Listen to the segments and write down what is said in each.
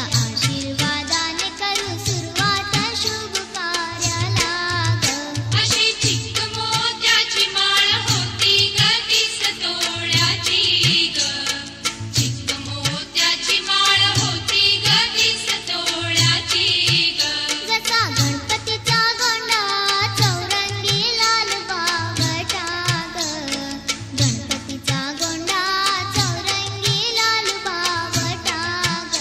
आशीर्वादाने करू सुरुवात शुभ कार्याला ग. अशी चिक मोत्याची माळ होती ग 30 तोळ्याची ग. चिक मोत्याची माळ होती ग 30 तोळ्याची ग. जसा गणपतीचा गोंडा चौरंगी लाल बावटा ग. गणपतीचा गोंडा चौरंगी लाल बावटा ग.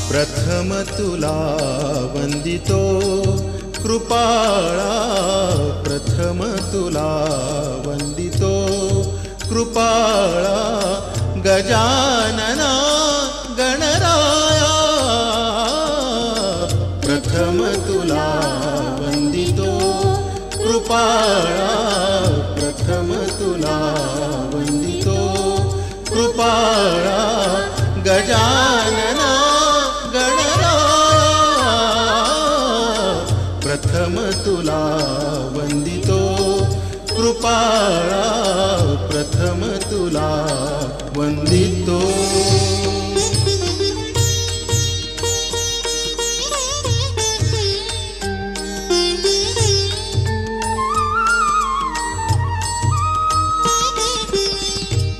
प्रथम तुला वंदितो कृपाळा. प्रथम तुला वंदितो कृपाळा. गजानना गणराया. प्रथम तुला वंदितो कृपाळा. प्रथम तुला वंदितो कृपाळा. गजानना प्रथम तुला वंदितो कृपाळा. प्रथम तुला वंदितो.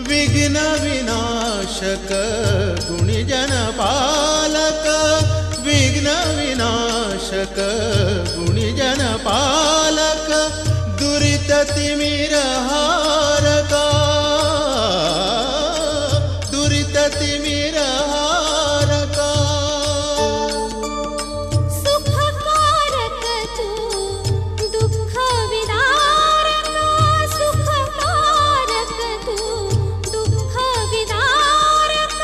विघ्न विनाशक गुणिजन पालक. विघ्न विनाशक गुणिजन पालक. दुरित तिमिरहारका. दुरित तिमिरहारका. सुखकारक तू दुःख विदारक. सुखकारक तू दुःख विदारक.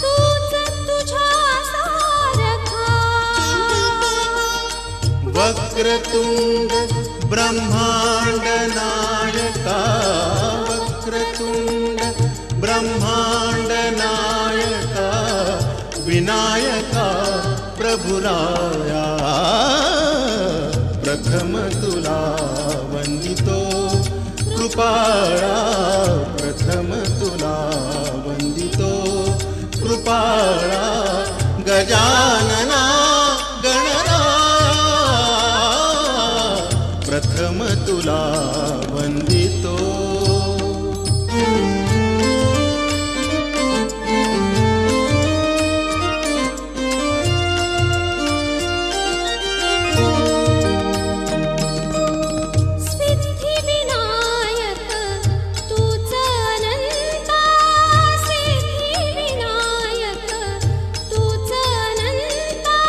तूच तुझ्या सारखा. वक्रतुंड ब्रह्मांड नायका. वक्रतुंड ब्रह्मांड नायका. विनायका प्रभुराया. प्रथम तुला वंदितो कृपाळा. प्रथम तुला वंदितो कृपाळा. गजानना प्रथम तुला वंदितो. सिद्धी विनायक तूच अनंता. सिद्धी विनायक तूच अनंता.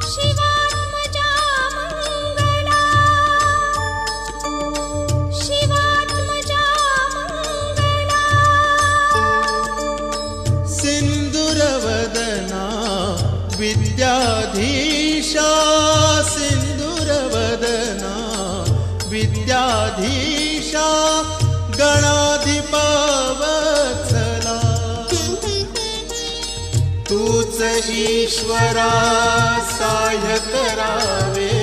शिवात्मजा मंगला. शिवात्मजा मंगला. सिंदूरवदना विद्याधीशा. सिंदूरवदना विद्याधीशा. गणाधिपवत्सला. तूच ईश्वरा सहाय्य करावे.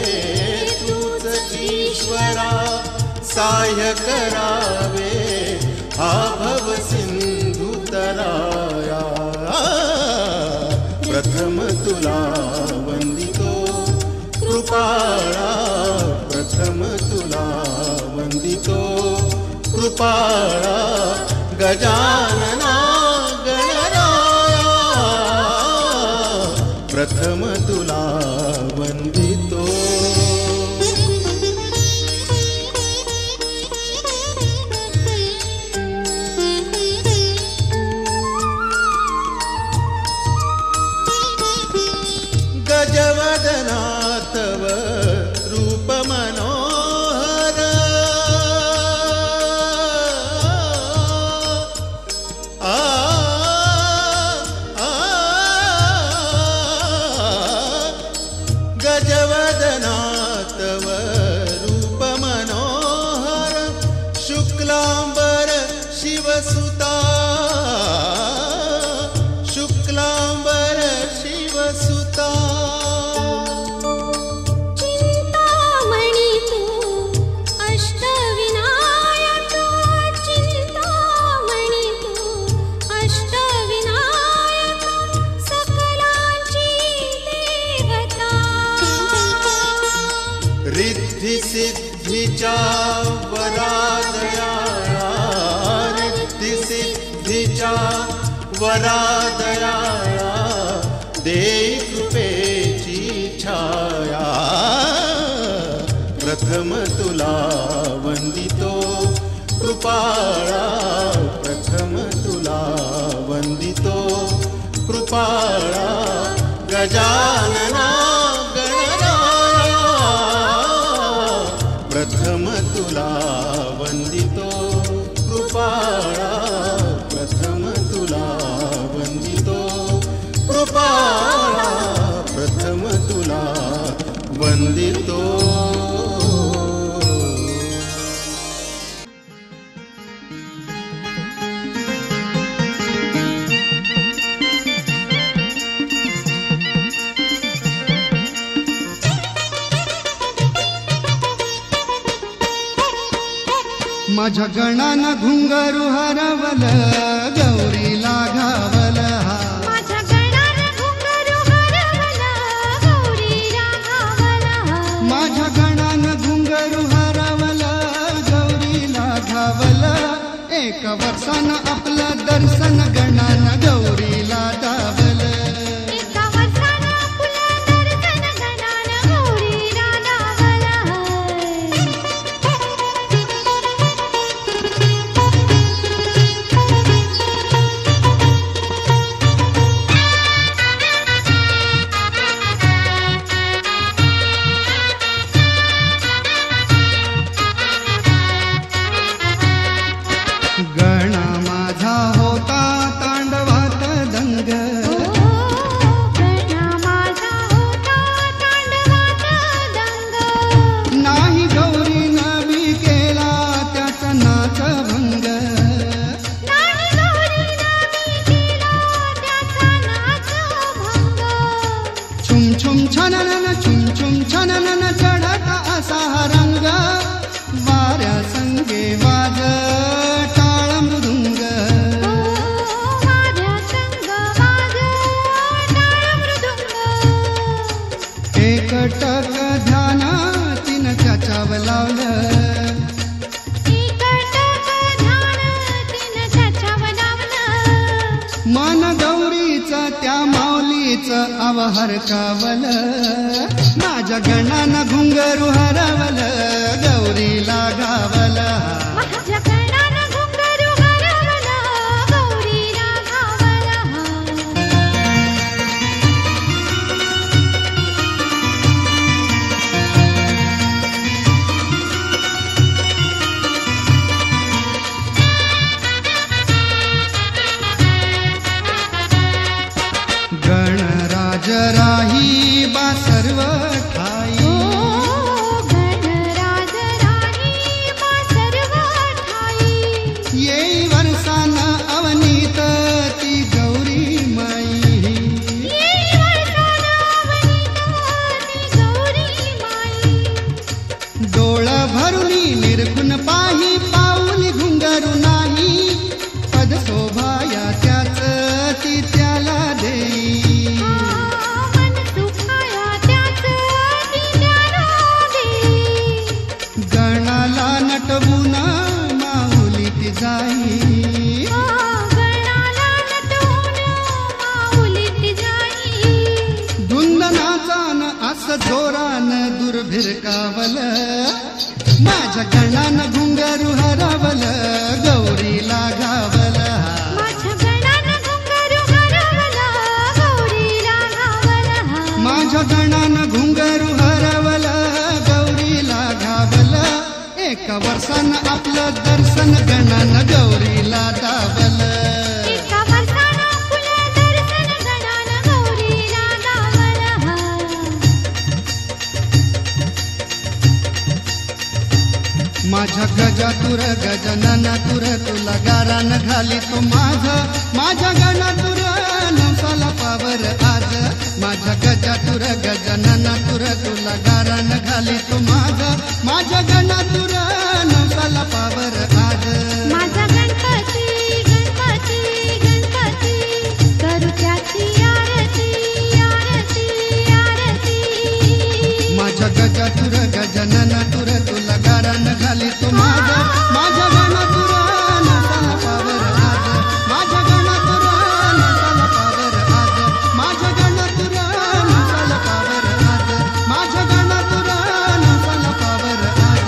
तूच ईश्वरा सहाय्य करावे. हा भव सिंधू तराया. प्रथम तुला वंदितो कृपाळा. प्रथम तुला वंदितो कृपाळा. गजानना गणराया. प्रथम तुला वंदितो. गजवदना तव रूप मनोहर. शिवसुता शुक्लांबर शिवसुता चिंतामणी तू अष्टविनायक चिंतामणी तू अष्टविनायक सकलांची देवता रिद्धी सिद्धीच्या वरादया रिद्धी सिद्धीच्या वरादया देई कृपेची छाया प्रथम तुला वंदितो कृपाळा प्रथम तुला वंदितो कृपाळा गजानना प्रथम तुला वंदितो कृपाळा प्रथम तुला वंदितो कृपाळा प्रथम तुला वंदितो माझ्या गणानं घुंगरू हरवल गौरीला घावल माझ्या गणानं घुंगरू हरवल गौरीला घावल माझ्या गणानं घुंगरू हरवल गौरीला घावल एक वर्षानं आपलं दर्शन गणानं गौरीला दावल एका वर्षानं आपलं दर्शन गणानं गौरीला दावल गणा माझा होता तांडवात दंग गणा माझा होता तांडवात दंग नाही गौरीनं बी केला त्याचा नाच भंग नाही गौरीला मी केला त्याचा नाच भंग छुम छुम छननन छुम छुम छननन चढत असा हा रंग वाऱ्या संगे वाज टाळ मृदुंग माझ्या संग वाज टाळ मृदुंग एकटक ध्यान तिनं त्याच्यावर लावलं एकटक ध्यान तिनं त्याच्यावर लावलं मन गौरीचं त्या माऊलीचं अवहर कावल माझ्या गणानं घुंगरू हरवल गौरीला घावल माझ्या गणानं घुंगरू हरवल गौरीला घावल गणराज राही बा सर्व ठाई गणराज राही मा सर्व ठाई येई वर्षानं अवनीत ती गौरी माई येई वर्षानं अवनीत ती गौरी माई डोळ भरुनी निरखून पाही पाऊली घुंगरू नाही पद शोभाया त्याच ती त्याला देई मन सुखाया त्याच ती त्याला देई गणाला नटवून माऊली ती जाई गणाला नटवून माऊलीत जाई धुंद नाचान असं जोरान दुर्भिरकावल माझ्या गणानं घुंगरू हरवल गौरीला घावल माझ्या गणानं घुंगरू हरवल गौरीला घावल माझ्या गणानं घुंगरू हरवल गौरीला घावल एका वर्षानं आपलं दर्शन गणानं गौरीला दावल एका वर्षानं आपलं दर्शन गणानं गौरीला दावल माझ्या गजा गजा तुर गजानन तुर तुला गारान घाली तो माझ्या गणा तुर नवसाला पावर आज माझ्या गजा तुर गजानन तुर तुला गारान घाली तो माझ्या गणा तुर नवसाला पावर आज माझा गणपती गणपती गणपती करू त्याची आरती आरती आरती माझ्या गजा तुर गजानन तुर तुला गारान घाली तो माझ्या गणा तुर नवसाला पावर आज माझ्या गणा तुर नवसाला पावर आज माझ्या गणा तुर नवसाला पावर आज माझ्या गणा तुर नवसाला पावर आज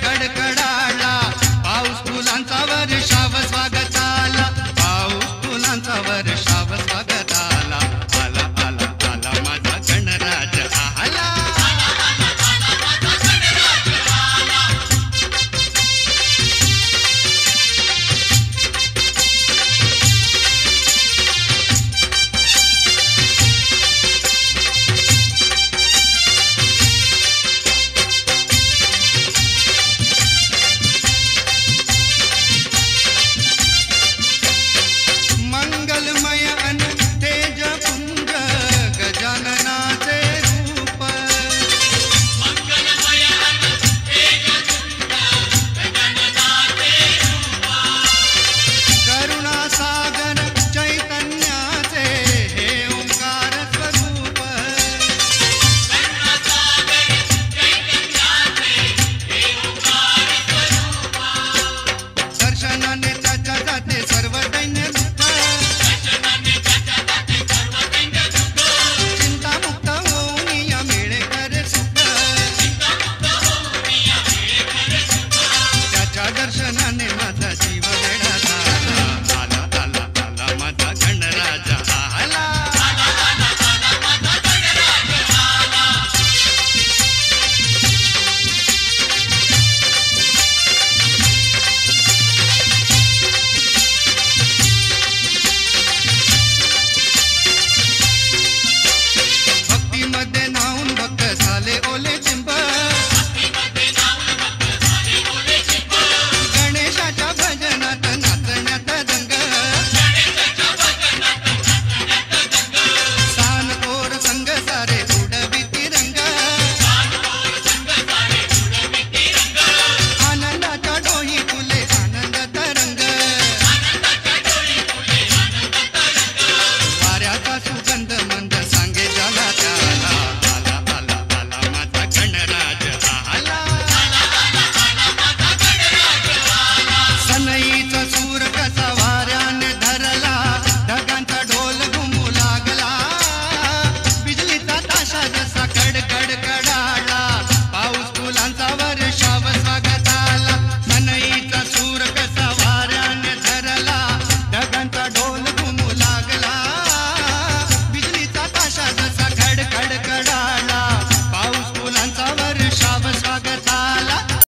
कड कड